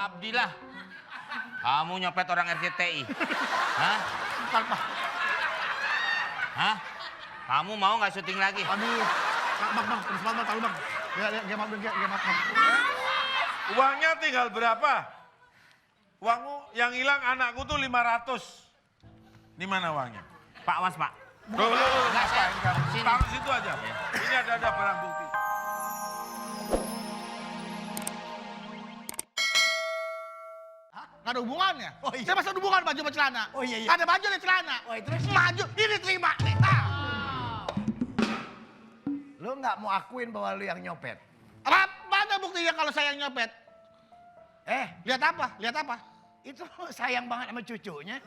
Abdi lah. Kamu nyopet orang RCTI. Hah? Hah? Kamu mau nggak syuting lagi? Aduh, bang, sebentar, tahu bang. Ya, maaf. Uangnya tinggal berapa? Uangmu yang hilang anakku tuh 500. Di mana uangnya? Pak, was Pak. Loh, Nggak, saya ngapain kamu? sini. Taruh situ aja. Ini ada barang bukti. Nggak ada hubungannya. Oh, iya. Saya masa ada hubungan baju sama celana. Oh, iya. Ada baju ada celana. Oh, terus? Maju, ini terima. Nih, nah. Lu nggak mau akuin bahwa lu yang nyopet? Mana buktinya kalau saya yang nyopet? Lihat apa? Itu sayang banget sama cucunya.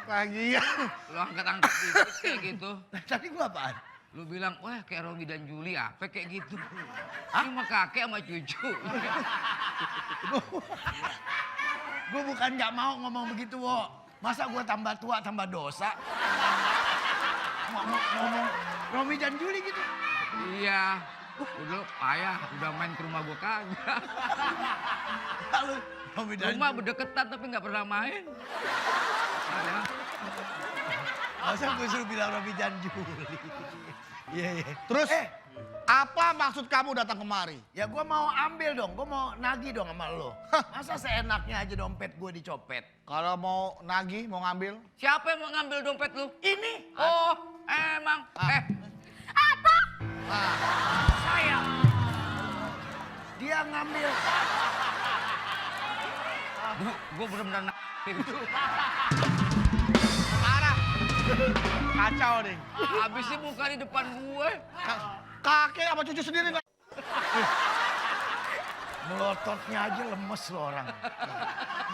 Lagi ya. Lu angkat-angkat dikit kayak gitu. Tadi gua apaan? Lu bilang, wah kayak Romi dan Juli apa kayak gitu. Cuma kakek sama cucu. Gue bukan nggak mau ngomong begitu, Wo. Masa gue tambah tua, tambah dosa? Ngomong Romi dan Juli gitu. Iya. Udah payah, udah main ke rumah gua kagak. Lalu Romi dan Rumah berdekatan tapi nggak pernah main. Ya. Masa gue suruh bilang Romi dan Juli? Iya. Terus, apa maksud kamu datang kemari? Ya gue mau ambil dong, gue mau nagih dong sama lo. Masa seenaknya aja dompet gue dicopet? Kalau mau nagih, mau ngambil? Siapa yang mau ngambil dompet lu? Ini Oh, emang. saya. Dia ngambil. Gua bener-bener itu. Parah. Kacau nih. Habisnya muka di depan gue. Kakek sama cucu sendiri nggak? Melototnya aja lemes lo orang.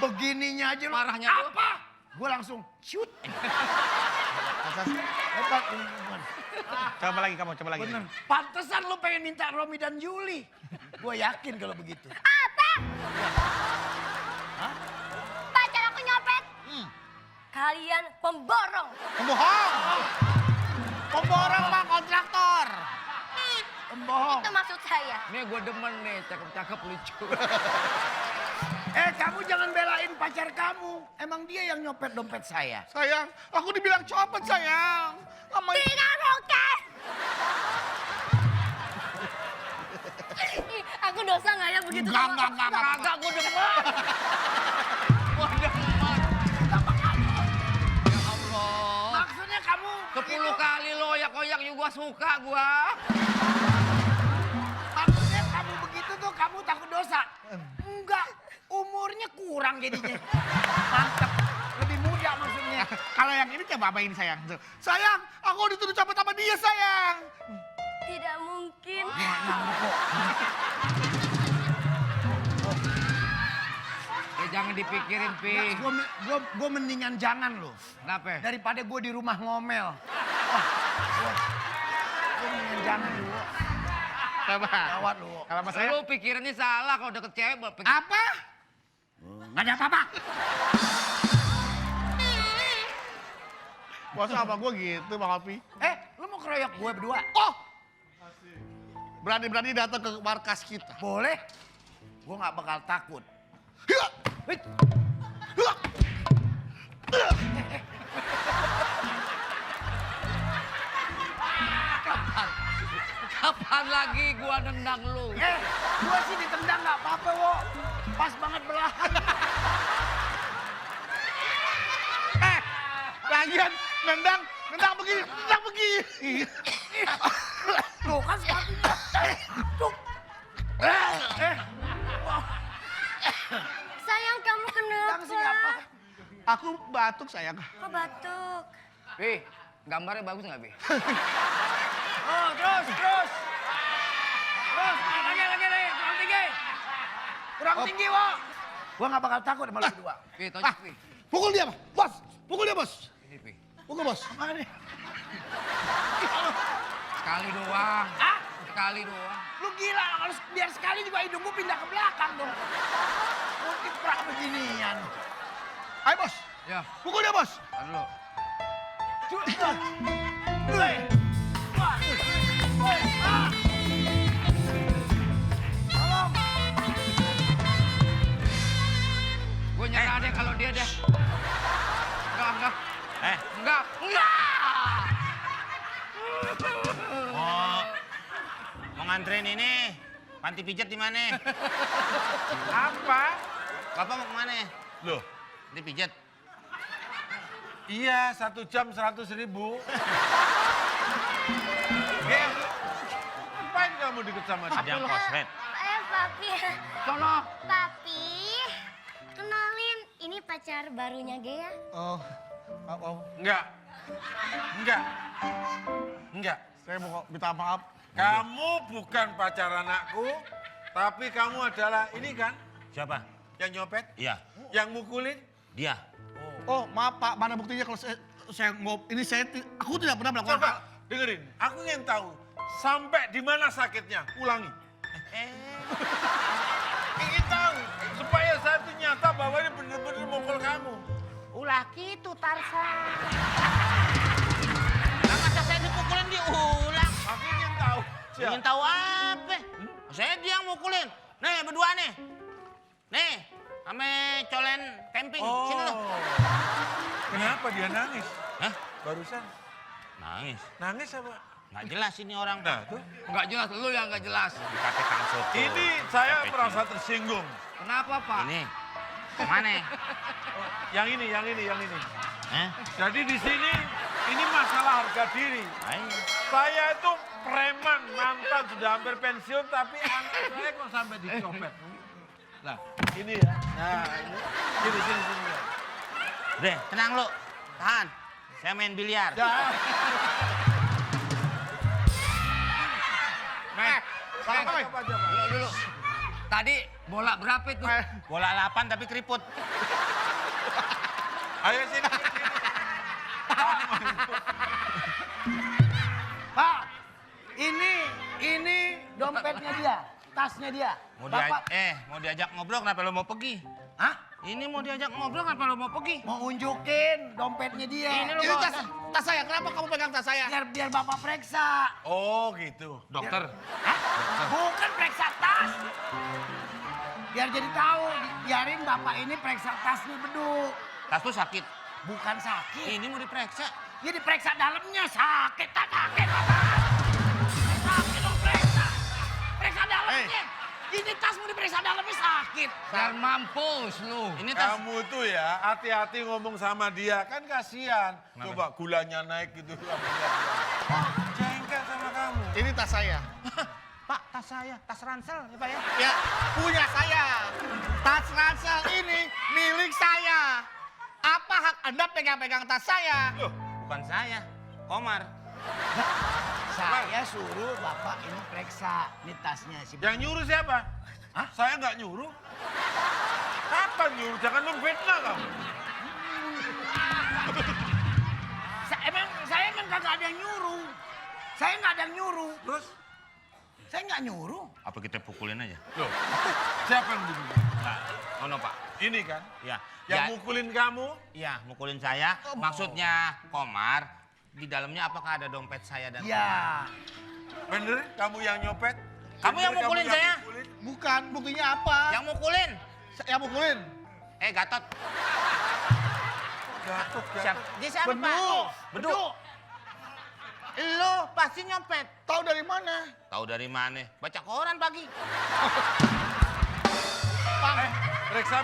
Begininya aja lo. Marahnya tuh. Apa? Gue langsung shoot. Hebat ini. Coba lagi kamu, coba lagi. Bener. Pantesan lo pengen minta Romi dan Juli. Gue yakin kalau begitu. Pacar aku nyopet. Kalian pemborong. Pembohong. Pemborong bang, kontraktor. Pembohong. Itu maksud saya. Nih gue demen nih, cakep-cakep lucu. Kamu jangan belain pacar kamu. Emang dia yang nyopet dompet saya. Sayang, aku dibilang copet sayang. Tidak mungkin. Ih, aku dosa nggak ya begitu? Enggak. Kagak gue demen. Gue demen. Ya Allah. Maksudnya kamu 10 kali lo oyak-oyak juga suka gua. Maksudnya kamu begitu tuh kamu takut dosa. Enggak, umurnya kurang jadinya. Mantap, lebih muda maksudnya. Kalau yang ini coba apa ini sayang? Sayang, aku dituduh copet sama dia sayang. Tidak mungkin. Ya jangan dipikirin, Pi. Gue mendingan jangan loh. Kenapa? Daripada gue di rumah ngomel. Gue mendingan jangan dulu. Coba. Gawat lu. Kalau sama saya, Lu pikirannya salah kalau deket cewek. apa? Nggak ada apa-apa. Bos apa gue gitu Bang Alpi? Lu mau keroyok gue berdua? Oh! Berani-berani datang ke markas kita. Boleh. Gue nggak bakal takut. Hiya! Hiya! Kapan lagi gua nendang lu? Gue sih ditendang nggak apa-apa, Wo. Pas banget belahan. Lagian nendang begini. Tuh kan sepatunya. Tuh. Sayang, kamu Tendang sih nggak apa. kenapa? Aku batuk sayang. Kok batuk? Pi, gambarnya bagus nggak, Pi? Oh, terus. Terus, lagi, kurang tinggi. Kurang tinggi, Wo. Gue nggak bakal takut sama lu berdua. Pi, tonjok, Pi. Pukul dia, bos. Pukul dia, bos. Ini, Pi. Pukul, bos. Mana nih? Sekali doang. Ah? Sekali doang. Lu gila, kalau biar sekali juga hidung gue pindah ke belakang dong. Mungkin prak beginian. Ayo, bos. Ya, Pukul dia, Bos. tar dulu. Gue nyerah deh kalau dia deh. Enggak. Enggak. Mau nganterin ini, panti pijat di mana? Apa? Bapak mau kemana? Loh, Panti pijat. iya 1 jam 100.000. Gem, ngapain kamu deket sama dia? Ada yang kosret. Papi. Sono. Papi, kenalin, ini pacar barunya Gea. Oh, Enggak. saya mau minta maaf. Kamu bukan pacar anakku, tapi kamu adalah ini kan Siapa? yang nyopet, Iya, yang mukulin. dia. Oh, maaf Pak, mana buktinya kalau aku tidak pernah melakukan Coba dengerin, aku ingin tahu sampai di mana sakitnya. Ulangi. Ingin tahu supaya saya tuh nyata bahwa ini bener-bener mukul kamu. Ulah gitu Tarzan. Nah, masa saya dipukulin diulang? Aku ingin tahu. Ingin tahu apa? Saya dia yang mukulin. Nih, berdua nih. Nih, ame colen camping. Sini lu. Kenapa dia nangis? Hah? Barusan Nangis. nangis apa? Nggak jelas ini orang. Nah, tuh. Enggak jelas, lu yang enggak jelas. Dikata Kang Soto. Ini saya Capek merasa ini. tersinggung. Kenapa, Pak? Ini. Kemana? Yang ini. Hah? Jadi di sini ini masalah harga diri. Ayo. Saya itu preman, mantan sudah hampir pensiun, tapi anak saya kok sampai dicopet. Nah, ini ya. Nah, ini. Sini. Ya. Udah, tenang lu. Tahan. Saya main biliar. Apa aja, Pak? Dulu. Tadi bola berapa itu? Bola 8 tapi keriput. Ayo sini. Pak, ini dompetnya dia, tasnya dia. Mau diajak ngobrol kenapa lo mau pergi? Hah? Ini mau diajak ngobrol kenapa lo mau pergi? Mau unjukin dompetnya dia. Ini lu Ini bawa tas saya, kenapa kamu pegang tas saya? Biar Bapak periksa. Oh, gitu. dokter. Hah? Bukan periksa tas. Biar jadi tahu, biarin Bapak ini periksa tasnya beduk. Tas tuh sakit. Bukan sakit. Ini mau diperiksa. Dia diperiksa dalamnya sakit, tak sakit. Sakit dong periksa. Periksa dalamnya. Ini tas mau diperiksa dalamnya sakit. Biar mampus lu. Ini tas. Kamu tuh ya hati-hati ngomong sama dia, kan kasihan. Coba gulanya naik gitu. Jengkel sama kamu. Ini tas saya. Pak, tas saya, tas ransel ya Pak ya. Ya, punya saya. Tas ransel ini milik saya. Apa hak Anda pegang-pegang tas saya? Loh, Bukan saya, Komar. Saya suruh Bapak ini periksa. Ini tasnya si yang nyuruh siapa? Hah? Saya nggak nyuruh. Kapan nyuruh? Jangan memfitnah kamu. Saya emang kagak ada yang nyuruh. Saya nggak ada yang nyuruh. Terus? Saya nggak nyuruh. Apa kita pukulin aja? Loh, siapa yang dulu? Nah, no Pak. Ini kan? Ya, Yang ya, mukulin kamu? iya, mukulin saya. Maksudnya Komar, di dalamnya apakah ada dompet saya dan Iya. Bener? Kamu yang nyopet? Kamu yang Bener mukulin saya? mukulin? Bukan, buktinya apa? Yang mukulin? Yang mukulin. Gatot. Gatot. Siapa? Dia siapa Pak? Beduk. Beduk. Lu pasti nyopet. Tahu dari mana? Tahu dari mana? Baca koran pagi. Periksa.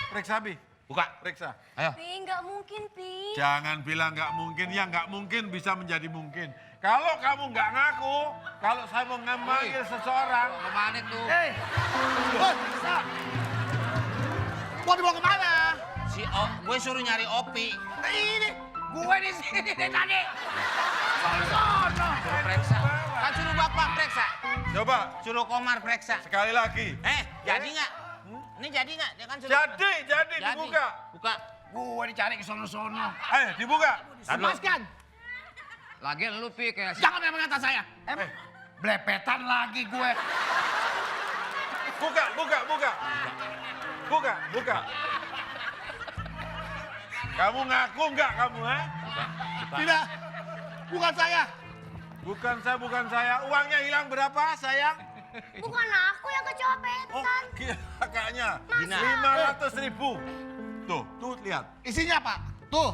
Periksa, Bi. Buka. Periksa. Ayo. Pi, nggak mungkin, Pi. Jangan bilang nggak mungkin, ya nggak mungkin bisa menjadi mungkin. Kalau kamu nggak ngaku, kalau saya mau ngambil seseorang, Kemana tuh? Bisa. Mau dibawa kemana? Gue suruh nyari Opi. Ini gue di sini dari tadi. Suruh periksa. Kan suruh Bapak periksa. coba Suruh Komar periksa. sekali lagi. Jadi nggak? Ini jadi nggak? Dia kan suruh. Jadi dibuka. Buka. Gue dicari ke sono-sono. Ayo dibuka. Lepaskan. Lagian lu, Pi, kayak... Jangan pegang tas saya. Blepetan lagi gue. Buka. Kamu ngaku nggak kamu, ha? Tidak. Bukan saya. Bukan saya. Uangnya hilang berapa, sayang? Bukan aku yang kecopetan. Kakaknya. Gina. 500.000. Tuh lihat. Isinya apa? Tuh.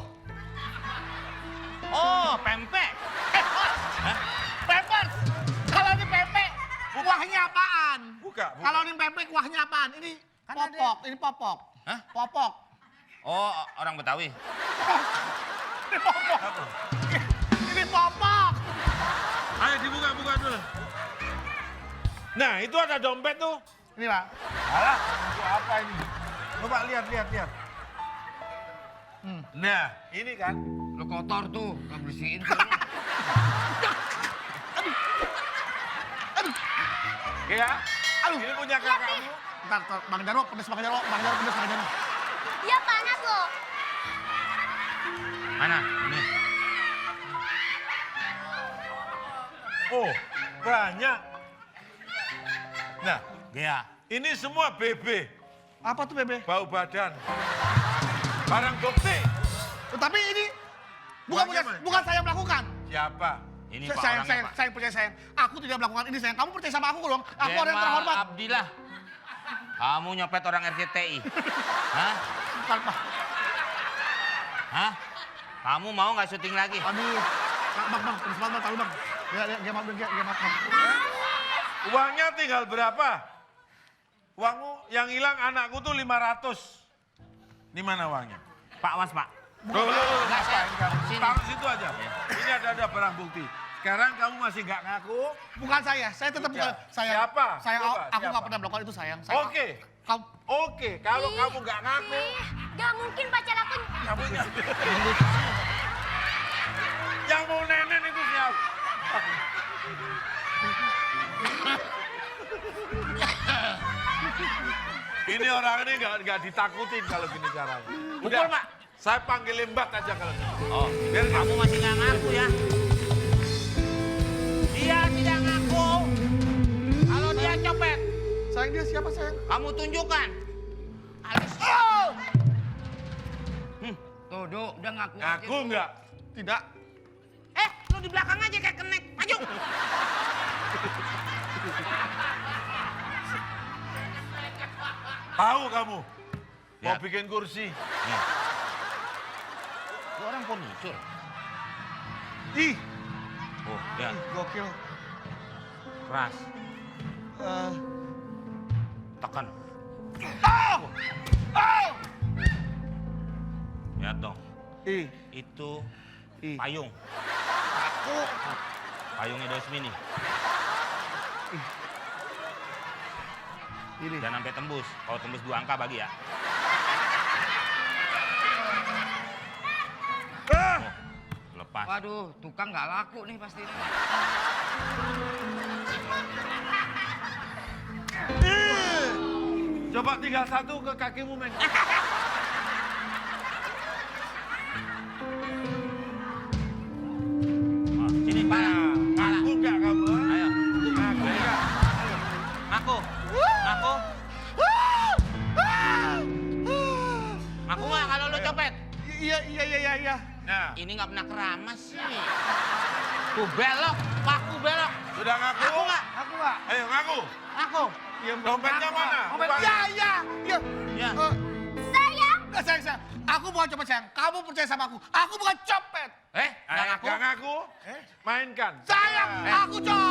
Oh, pempek. Pampers. Kalau ini pempek, kuahnya apaan? Buka. Kalau ini pempek, kuahnya apaan? Ini popok. Ini popok. Hah? Popok. Oh, orang Betawi. Ini popok. Ini popok. Ayo dibuka dulu. Nah, itu ada dompet tuh. Ini Pak. Alah, itu apa ini? Coba lihat. Nah, ini kan. Lo kotor tuh, gak bersihin tuh. Ya, Aduh. ini punya kakakmu. Bentar, Bang Jarwo, pedes Bang Jarwo. Bang Jarwo, pedes Bang Jarwo. Iya panas loh. Mana? Ini. Oh, banyak. Nah, Gea. ini semua BB, Apa tuh Bebe? bau badan. Barang bukti. Tapi ini Uangnya mana? bukan saya melakukan. Siapa? Ini Pak Sayang, orangnya, Pak. saya percaya sayang. Aku tidak melakukan ini sayang. Kamu percaya sama aku dong. Aku orang yang Jemal terhormat. Abdillah. Kamu nyopet orang RCTI. Hah? Bukan, Pak. Hah? Kamu mau nggak syuting lagi? Aduh. Bang, pedes banget, tahu Bang. Ya, maaf. Uangnya tinggal berapa? Uangmu yang hilang anakku tuh 500. Di mana uangnya? Pak, was Pak. Loh, Nggak, saya- ngapain kamu? sini. Taruh situ aja. Ini ada barang bukti. Sekarang kamu masih nggak ngaku? Bukan saya tetap bukan saya. Siapa? Saya, Coba, aku siapa? nggak pernah melakukan itu sayang. Oke. Kamu, Oke, kalau Ih, kamu nggak ngaku, Ih, gak mungkin pacar aku. kamu nggak. Yang mau nenen itu siapa? Ini orang ini nggak ditakutin kalau gini caranya. Pukul, Pak. Saya panggil limbat aja kalau gitu. Oh, Biar kamu masih nggak ngaku ya? Dia tidak ngaku. Kalau dia copet, sayang dia siapa sayang? kamu tunjukkan. Alis. Tuh, Do, udah ngaku aja. ngaku nggak? Tidak. Lu di belakang aja kayak kenek. Maju. Tahu kamu? Mau Ya. bikin kursi. Lu orang furnitur. Ih, Oh, ya. gokil. Keras. Eh, Tekan. Lihat dong. ih, Itu ih. payung. Aku. Payungnya Dosmini. Ini. Jangan sampai tembus. Kalau tembus 2 angka bagi ya. Oh, lepas. Waduh, tukang nggak laku nih pasti. Coba tinggal satu ke kakimu, Meng. Oh, sini pala. Pala. Ngaku nggak kamu? Ayo. Ngaku nggak? Ngaku. Ngaku. Ngaku nggak kalau lu copet? Iya. Nah, Ini nggak pernah keramas sih. Ku belok, paku belok. sudah ngaku? Ngaku nggak? Aku nggak. Ayo ngaku. Ngaku. Iya, Dompetnya aku, mana? Dompet. Uangnya. Iya. Ya. Sayang. Sayang. Aku bukan copet sayang. Kamu percaya sama aku. Aku bukan copet. Nggak ngaku? Nggak ngaku? Mainkan. Sayang, aku copet.